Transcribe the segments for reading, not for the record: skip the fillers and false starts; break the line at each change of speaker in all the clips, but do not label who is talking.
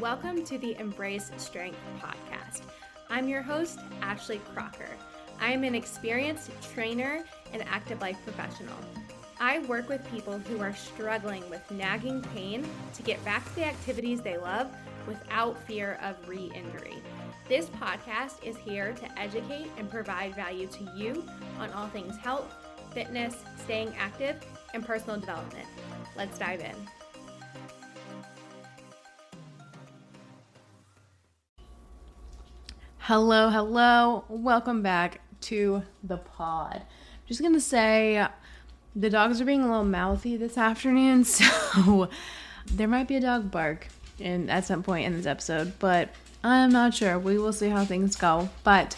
Welcome to the Embrace Strength podcast. I'm your host, Ashley Crocker. I am an experienced trainer and active life professional. I work with people who are struggling with nagging pain to get back to the activities they love without fear of re-injury. This podcast is here to educate and provide value to you on all things health, fitness, staying active, and personal development. Let's dive in. Hello. Welcome back to the pod. I'm just going to say the dogs are being a little mouthy this afternoon, so there might be a dog bark at some point in this episode, but I'm not sure. We will see how things go. But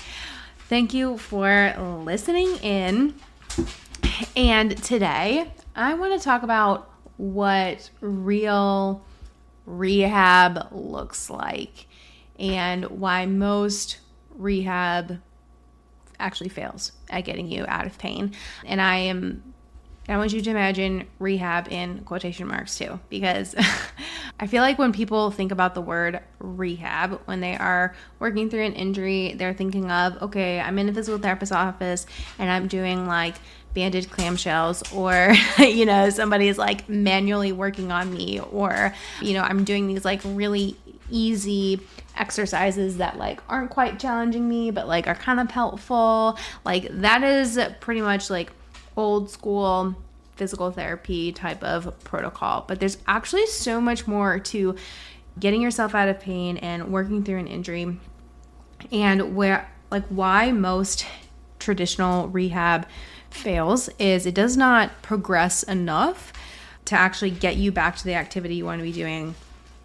thank you for listening in. And today I want to talk about what real rehab looks like and why most rehab actually fails at getting you out of pain. And I want you to imagine rehab in quotation marks too, because I feel like when people think about the word rehab, when they are working through an injury, they're thinking of, okay, I'm in a physical therapist's office and I'm doing like bandaged clamshells, or, somebody's like manually working on me, or, I'm doing these like really easy exercises that like aren't quite challenging me, but like are kind of helpful. Like that is pretty much like old school physical therapy type of protocol. But there's actually so much more to getting yourself out of pain and working through an injury, and why most traditional rehab fails is it does not progress enough to actually get you back to the activity you want to be doing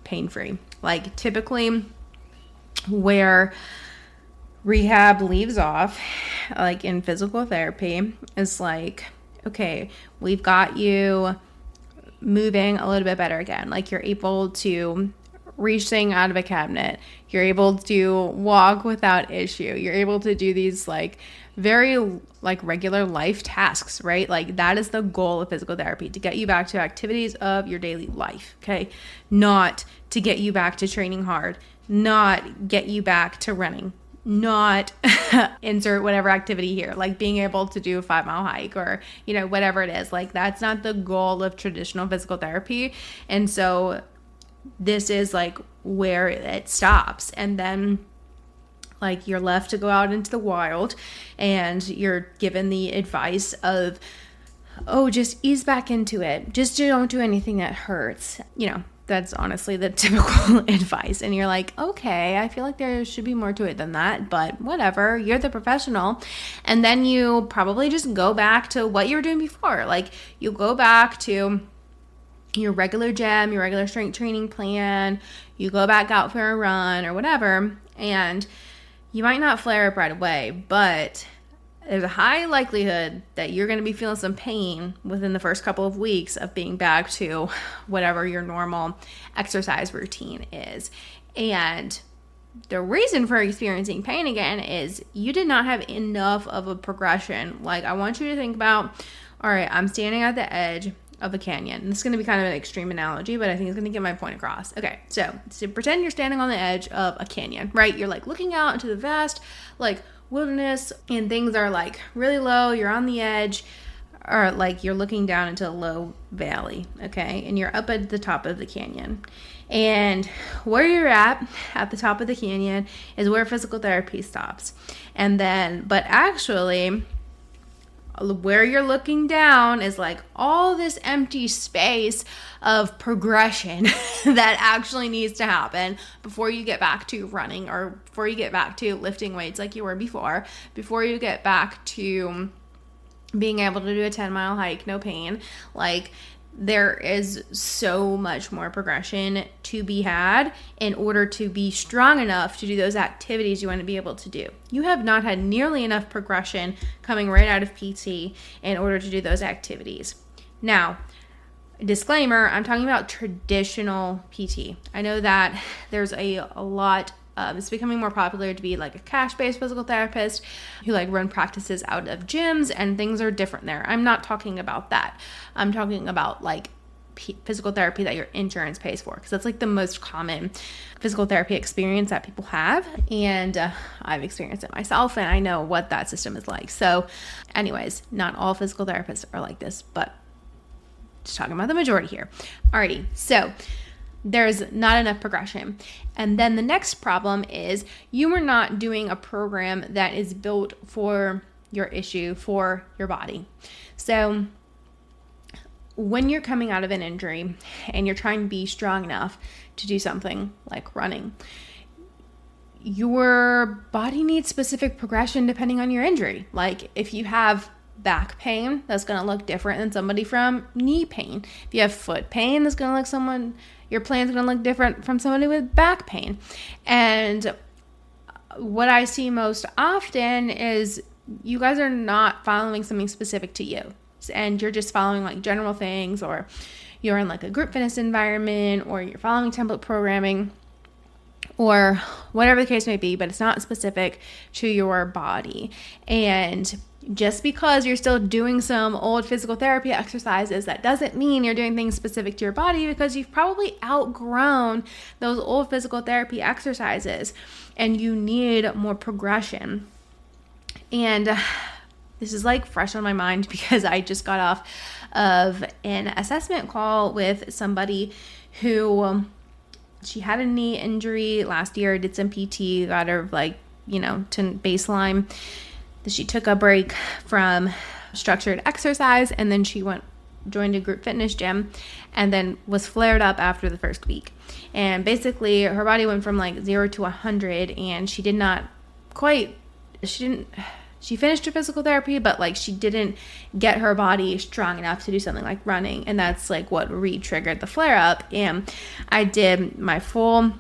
pain-free. Like typically where rehab leaves off, like in physical therapy, is like, okay, we've got you moving a little bit better again. Like you're able to reach things out of a cabinet. You're able to walk without issue. You're able to do these like very like regular life tasks, right? Like that is the goal of physical therapy, to get you back to activities of your daily life, okay? Not to get you back to training hard, not get you back to running, not insert whatever activity here, like being able to do a 5-mile hike or, whatever it is. Like that's not the goal of traditional physical therapy. And so this is like where it stops. And then like you're left to go out into the wild and you're given the advice of, oh, just ease back into it. Just don't do anything that hurts. That's honestly the typical advice. And you're like, okay, I feel like there should be more to it than that, but whatever, you're the professional. And then you probably just go back to what you were doing before. Like you go back to your regular gym, your regular strength training plan, you go back out for a run or whatever, and you might not flare up right away, but there's a high likelihood that you're going to be feeling some pain within the first couple of weeks of being back to whatever your normal exercise routine is. And the reason for experiencing pain again is you did not have enough of a progression. Like I want you to think about, all right, I'm standing at the edge of a canyon. And this is going to be kind of an extreme analogy, but I think it's going to get my point across. Okay, so pretend you're standing on the edge of a canyon, right? You're like looking out into the vast like wilderness and things are like really low. You're on the edge, or like you're looking down into a low valley, okay? And you're up at the top of the canyon. And where you're at the top of the canyon is where physical therapy stops. And then, but actually where you're looking down is like all this empty space of progression that actually needs to happen before you get back to running, or before you get back to lifting weights like you were before you get back to being able to do a 10-mile hike, no pain. Like there is so much more progression to be had in order to be strong enough to do those activities you want to be able to do. You have not had nearly enough progression coming right out of PT in order to do those activities. Now, disclaimer, I'm talking about traditional PT. I know that there's a lot it's becoming more popular to be like a cash-based physical therapist who like run practices out of gyms, and things are different there. I'm not talking about that. I'm talking about like physical therapy that your insurance pays for, because that's like the most common physical therapy experience that people have. And I've experienced it myself, and I know what that system is like. So anyways, not all physical therapists are like this, but just talking about the majority here. Alrighty, so there's not enough progression. And then the next problem is you are not doing a program that is built for your issue, for your body. So when you're coming out of an injury and you're trying to be strong enough to do something like running, your body needs specific progression depending on your injury. Like if you have back pain, that's going to look different than somebody from knee pain. If you have foot pain, that's going to look your plan's going to look different from somebody with back pain. And what I see most often is you guys are not following something specific to you, and you're just following like general things, or you're in like a group fitness environment, or you're following template programming, or whatever the case may be, but it's not specific to your body. And just because you're still doing some old physical therapy exercises, that doesn't mean you're doing things specific to your body, because you've probably outgrown those old physical therapy exercises and you need more progression. And this is like fresh on my mind because I just got off of an assessment call with somebody who she had a knee injury last year, did some PT, got her to baseline. She took a break from structured exercise, and then she joined a group fitness gym, and then was flared up after the first week. And basically her body went from like 0 to 100, and she finished her physical therapy, but like she didn't get her body strong enough to do something like running. And that's like what re-triggered the flare up. And I did my full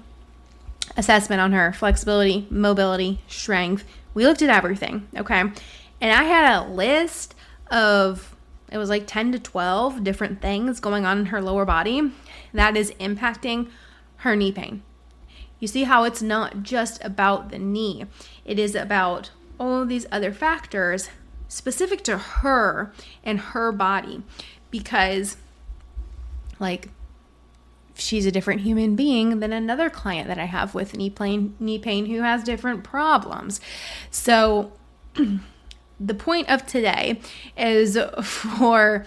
assessment on her: flexibility, mobility, strength. We looked at everything, okay? And I had a list of, it was like 10 to 12 different things going on in her lower body that is impacting her knee pain. You see how it's not just about the knee. It is about all of these other factors specific to her and her body, because like she's a different human being than another client that I have with knee pain who has different problems. So the point of today is for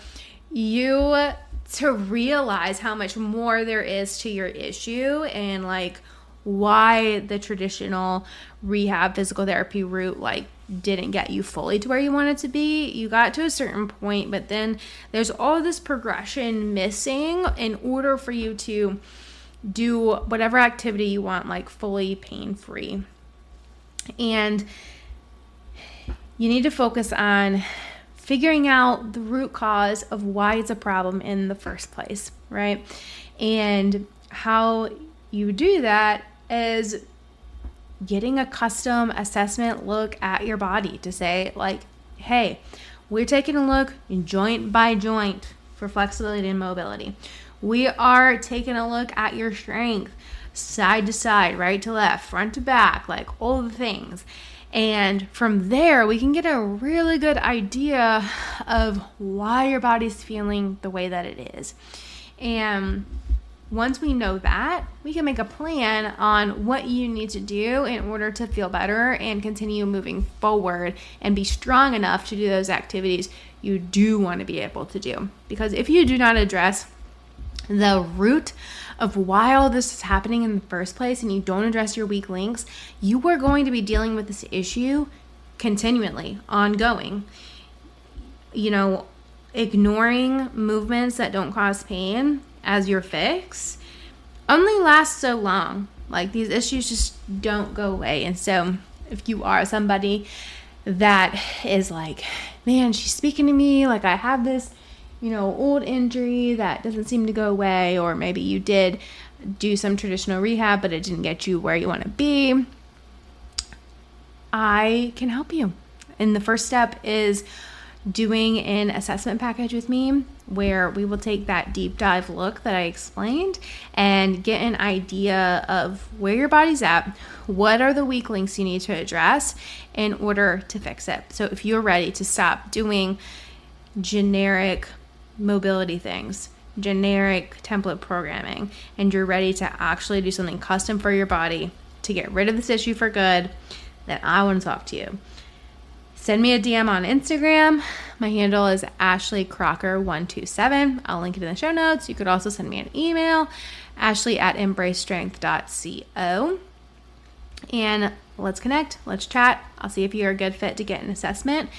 you to realize how much more there is to your issue, and like why the traditional rehab physical therapy route like didn't get you fully to where you wanted to be. You got to a certain point, but then there's all this progression missing in order for you to do whatever activity you want, like fully pain-free. And you need to focus on figuring out the root cause of why it's a problem in the first place, right? And how you do that is getting a custom assessment look at your body to say like, hey, we're taking a look joint by joint for flexibility and mobility. We are taking a look at your strength, side to side, right to left, front to back, like all the things. And from there, we can get a really good idea of why your body's feeling the way that it is. And once we know that, we can make a plan on what you need to do in order to feel better and continue moving forward and be strong enough to do those activities you do want to be able to do. Because if you do not address the root of why all this is happening in the first place, and you don't address your weak links, you are going to be dealing with this issue continually, ongoing. Ignoring movements that don't cause pain as your fix only lasts so long. Like, these issues just don't go away. And so if you are somebody that is like, man, she's speaking to me like I have this old injury that doesn't seem to go away, or maybe you did do some traditional rehab but it didn't get you where you want to be, I can help you. And the first step is doing an assessment package with me, where we will take that deep dive look that I explained and get an idea of where your body's at, what are the weak links you need to address in order to fix it. So if you're ready to stop doing generic mobility things, generic template programming and you're ready to actually do something custom for your body to get rid of this issue for good, then I want to talk to you. Send me a DM on Instagram. My handle is AshleyCrocker127. I'll link it in the show notes. You could also send me an email, ashley@embracestrength.co. And let's connect. Let's chat. I'll see if you're a good fit to get an assessment.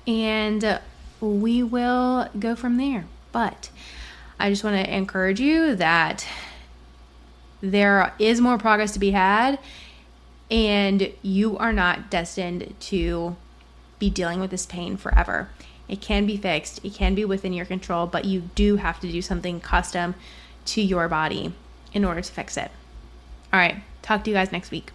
And we will go from there. But I just want to encourage you that there is more progress to be had. And you are not destined to be dealing with this pain forever. It can be fixed. It can be within your control, but you do have to do something custom to your body in order to fix it. All right. Talk to you guys next week.